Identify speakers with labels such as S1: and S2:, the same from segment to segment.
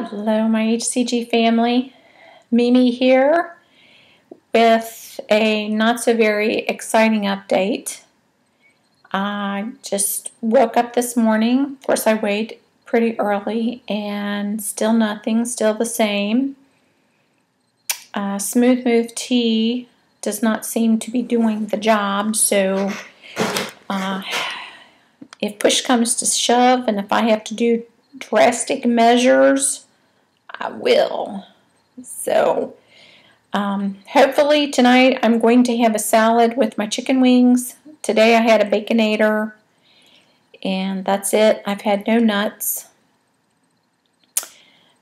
S1: Hello, my HCG family. Mimi here with a not so very exciting update. I just woke up this morning. Of course, I weighed pretty early and still nothing, still the same. Smooth Move tea does not seem to be doing the job, so if push comes to shove and if I have to do drastic measures, I will. So hopefully tonight I'm going to have a salad with my chicken wings. Today I had a Baconator and that's it. I've had no nuts.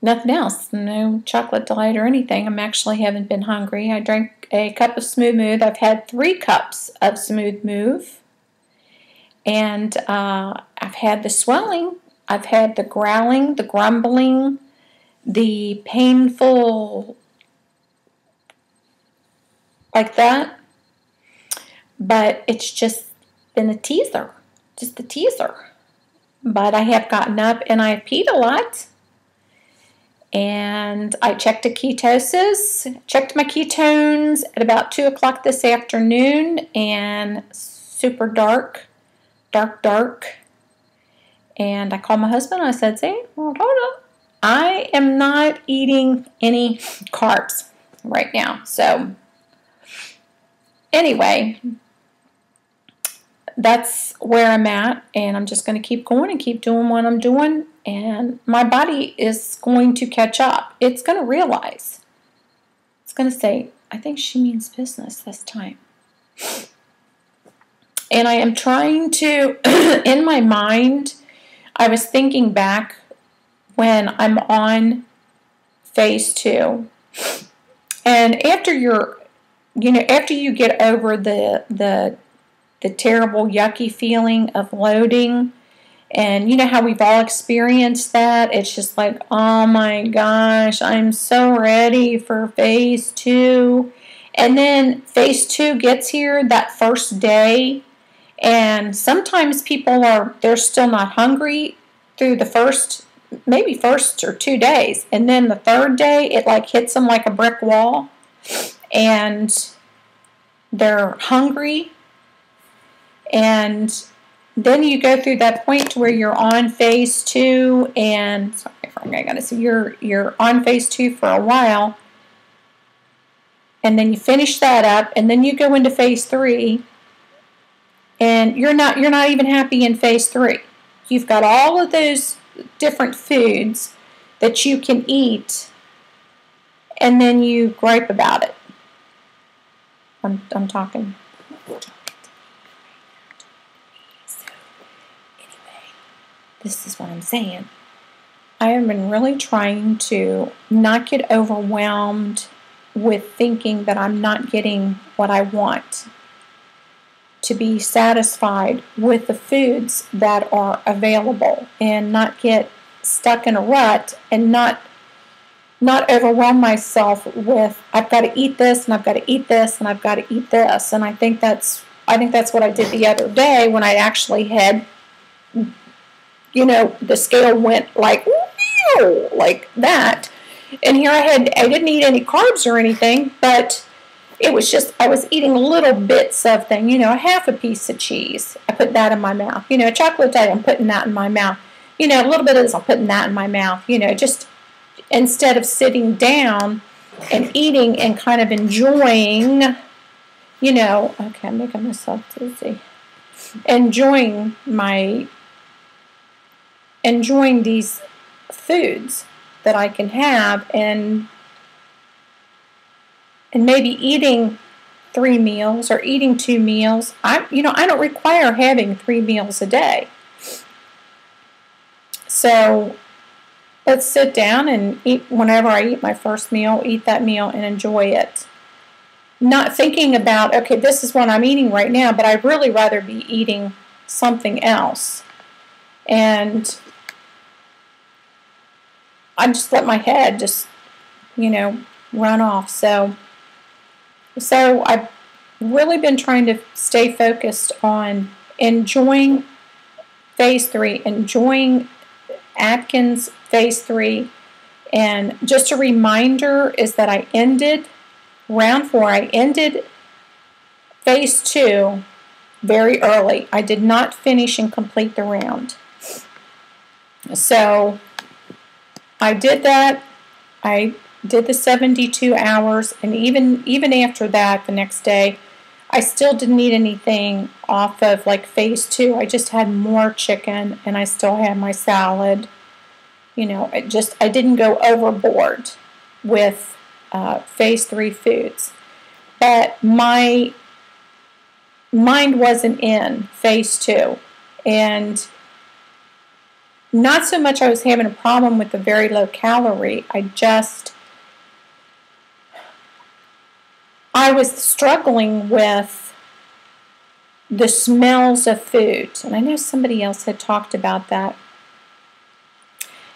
S1: Nothing else. No chocolate delight or anything. I actually haven't been hungry. I drank a cup of Smooth Move. I've had 3 cups of Smooth Move. And I've had the swelling. I've had the growling, the grumbling, the painful, like that, but it's just been a teaser, just a teaser. But I have gotten up and I peed a lot, and I checked my ketones at about 2 o'clock this afternoon, and super dark, and I called my husband and I said, see, well, hold up. I am not eating any carbs right now. So anyway, that's where I'm at, and I'm just going to keep going and keep doing what I'm doing, and my body is going to catch up. It's going to realize. It's going to say, I think she means business this time. And I am trying to, in my mind, I was thinking back when I'm on phase 2, and after after you get over the terrible yucky feeling of loading, and you know how we've all experienced that, it's just like, oh my gosh, I'm so ready for phase 2. And then phase 2 gets here that first day, and sometimes they're still not hungry through the maybe first or 2 days, and then the third day it like hits them like a brick wall and they're hungry, and then you go through that point to where you're on phase 2, and you're on phase 2 for a while, and then you finish that up, and then you go into phase 3, and you're not even happy in phase 3. You've got all of those different foods that you can eat, and then you gripe about it. I'm talking. So anyway, this is what I'm saying. I have been really trying to not get overwhelmed with thinking that I'm not getting what I want, to be satisfied with the foods that are available and not get stuck in a rut and not overwhelm myself with, I've got to eat this and I've got to eat this and I've got to eat this. And I think that's what I did the other day when I actually had, the scale went like that. And here I didn't eat any carbs or anything, but it was just, I was eating little bits of things, a half a piece of cheese. I put that in my mouth. A chocolate diet, I'm putting that in my mouth. A little bit of this, I'm putting that in my mouth. Just instead of sitting down and eating and kind of enjoying, okay, I'm making myself dizzy. Enjoying these foods that I can have, and maybe eating 3 meals or eating 2 meals. I don't require having 3 meals a day. So let's sit down and eat whenever I eat my first meal, eat that meal and enjoy it. Not thinking about, okay, this is what I'm eating right now, but I'd really rather be eating something else. And I just let my head just, run off. So I've really been trying to stay focused on enjoying phase 3, enjoying Atkins phase 3, And just a reminder is that I ended round 4. I ended phase 2 very early. I did not finish and complete the round. So I did that. I did the 72 hours, and even after that, the next day, I still didn't eat anything off of like phase 2. I just had more chicken, and I still had my salad. You know, I didn't go overboard with phase 3 foods. But my mind wasn't in phase 2. And not so much I was having a problem with the very low calorie. I was struggling with the smells of food. And I know somebody else had talked about that.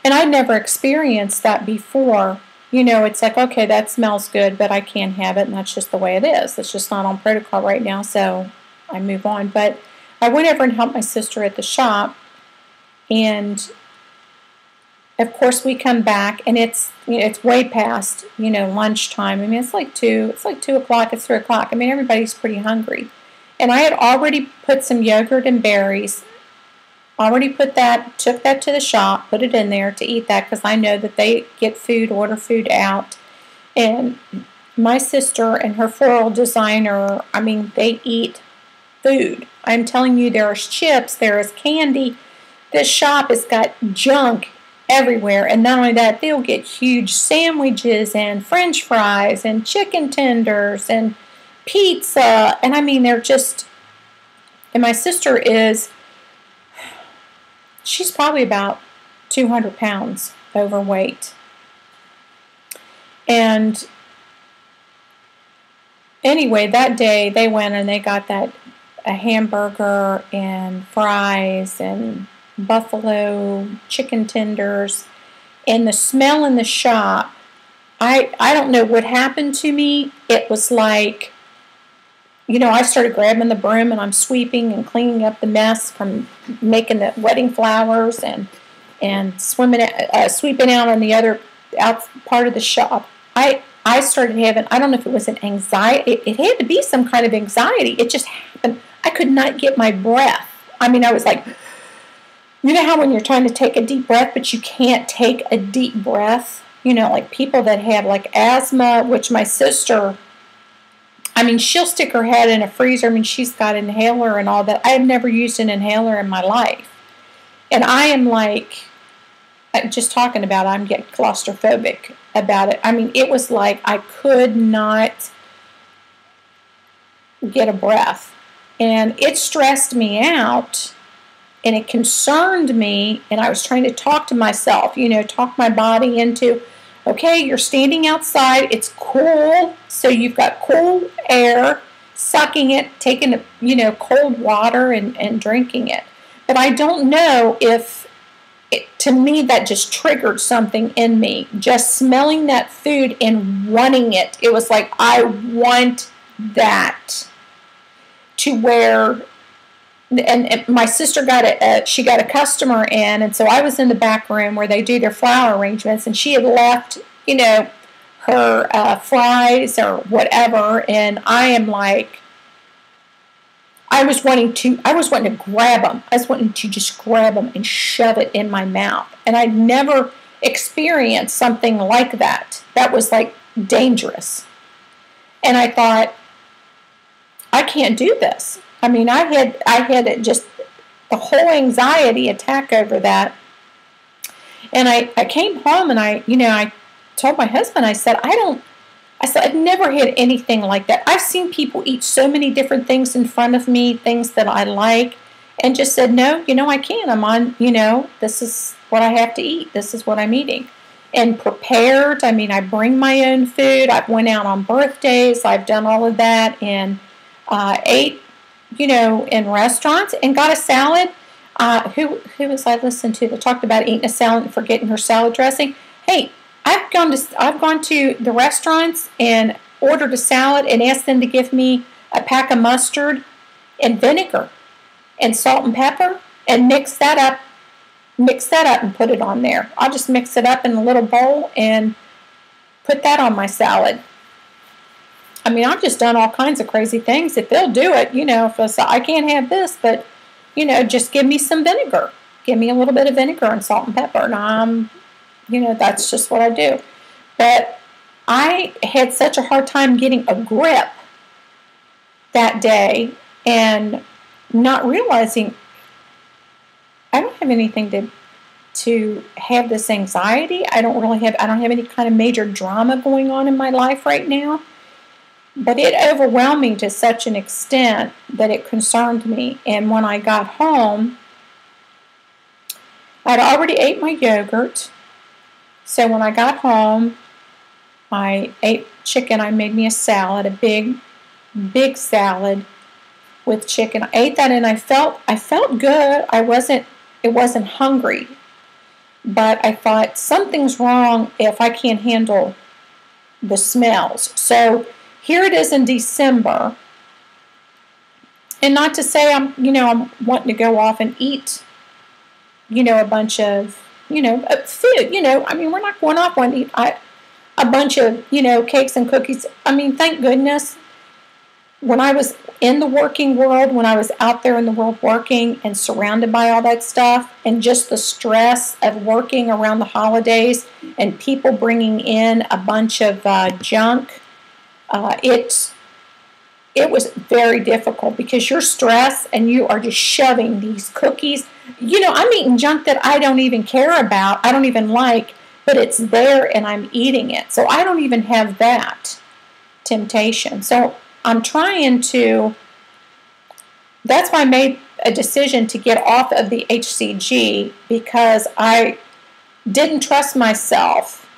S1: And I'd never experienced that before. You know, it's like, okay, that smells good, but I can't have it, and that's just the way it is. It's just not on protocol right now, so I move on. But I went over and helped my sister at the shop, and of course we come back, and it's way past lunchtime. I mean, it's like 2 o'clock, it's 3 o'clock. I mean, everybody's pretty hungry, and I had already put some yogurt and berries. Took that to the shop, put it in there to eat that because I know that they get food, order food out. And my sister and her floral designer, I mean, they eat food. I'm telling you, there is chips, there is candy. This shop has got junk everywhere. And not only that, they'll get huge sandwiches and French fries and chicken tenders and pizza. And I mean, and my sister she's probably about 200 pounds overweight. And anyway, that day they went and they got a hamburger and fries and buffalo chicken tenders. And the smell in the shop, I don't know what happened to me. It was like, I started grabbing the broom and I'm sweeping and cleaning up the mess from making the wedding flowers and sweeping out on the other out part of the shop. I started having, I don't know if it was an anxiety. It had to be some kind of anxiety. It just happened. I could not get my breath. I mean, I was like, you know how when you're trying to take a deep breath, but you can't take a deep breath? Like people that have like asthma, which my sister, I mean, she'll stick her head in a freezer. I mean, she's got an inhaler and all that. I have never used an inhaler in my life. And I am like, just talking about it, I'm getting claustrophobic about it. I mean, it was like I could not get a breath. And it stressed me out. And it concerned me. And I was trying to talk to myself, talk my body into, okay, you're standing outside. It's cool. So you've got cool air, sucking it, taking, cold water and drinking it. But I don't know if, to me, that just triggered something in me. Just smelling that food and wanting it. It was like, I want that. To where, and my sister she got a customer in, and so I was in the back room where they do their flower arrangements, and she had left, her fries or whatever, and I am like, I was wanting to grab them. I was wanting to just grab them and shove it in my mouth, and I'd never experienced something like that. That was like dangerous, and I thought, I can't do this. I mean, I had just the whole anxiety attack over that. And I came home and I told my husband, I said, I've never had anything like that. I've seen people eat so many different things in front of me, things that I like, and just said, no, I can't. I'm on, this is what I have to eat. This is what I'm eating. And prepared. I mean, I bring my own food. I've went out on birthdays. I've done all of that and ate, in restaurants and got a salad. Who was I listening to that talked about eating a salad and forgetting her salad dressing? Hey, I've gone to the restaurants and ordered a salad and asked them to give me a pack of mustard and vinegar and salt and pepper and mix that up mix that up and put it on there. I'll just mix it up in a little bowl and put that on my salad. I mean, I've just done all kinds of crazy things. If they'll do it, if I can't have this, but, just give me some vinegar. Give me a little bit of vinegar and salt and pepper. And that's just what I do. But I had such a hard time getting a grip that day and not realizing I don't have anything to have this anxiety. I don't have any kind of major drama going on in my life right now. But it overwhelmed me to such an extent that it concerned me. And when I got home, I'd already ate my yogurt. So when I got home, I ate chicken. I made me a salad, a big salad with chicken. I ate that and I felt good. It wasn't hungry. But I thought something's wrong if I can't handle the smells. So here it is in December. And not to say I'm wanting to go off and eat, a bunch of, food. I mean, we're not going off and eat a bunch of, cakes and cookies. I mean, thank goodness. When I was in the working world, when I was out there in the world working and surrounded by all that stuff, and just the stress of working around the holidays and people bringing in a bunch of junk, it was very difficult because you're stressed and you are just shoving these cookies. I'm eating junk that I don't even care about, I don't even like, but it's there and I'm eating it. So I don't even have that temptation. So I'm trying to, that's why I made a decision to get off of the HCG, because I didn't trust myself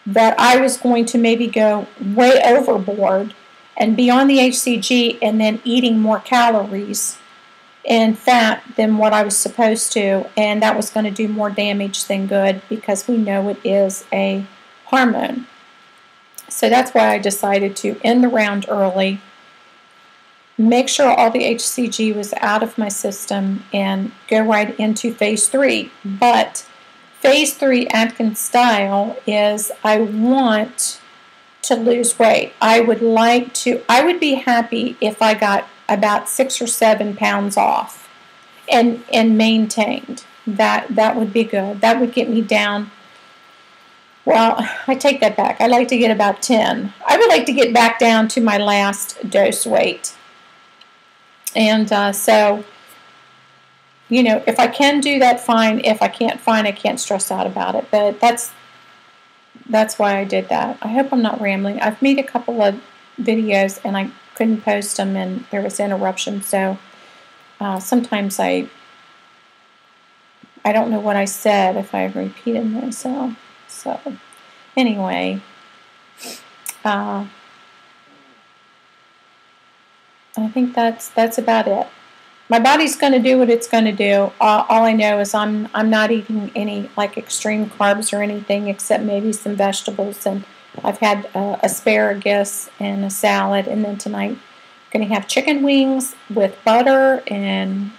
S1: that I was going to maybe go way overboard and be on the HCG and then eating more calories and fat than what I was supposed to, and that was going to do more damage than good, because we know it is a hormone. So that's why I decided to end the round early, make sure all the HCG was out of my system, and go right into phase 3. But phase 3 Atkins style is I want to lose weight. I would be happy if I got about 6 or 7 pounds off and maintained. That would be good. That would get me down. Well, I take that back. I'd like to get about 10. I would like to get back down to my last dose weight. And so, if I can do that, fine. If I can't, fine. I can't stress out about it. But that's why I did that. I hope I'm not rambling. I've made a couple of videos and I couldn't post them and there was interruption. So sometimes I don't know what I said if I repeated myself. So anyway, I think that's about it. My body's going to do what it's going to do. All I know is I'm not eating any extreme carbs or anything, except maybe some vegetables. And I've had asparagus and a salad, and then tonight I'm going to have chicken wings with butter and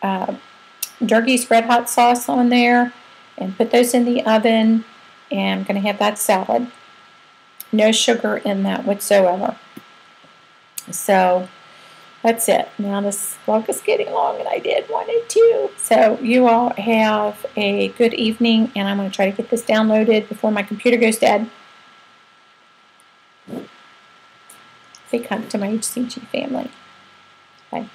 S1: Durkee's Red Hot sauce on there, and put those in the oven. And I'm going to have that salad. No sugar in that whatsoever. So that's it. Now this vlog is getting long and I did want it too. So you all have a good evening, and I'm going to try to get this downloaded before my computer goes dead. Say hug to my HCG family. Bye.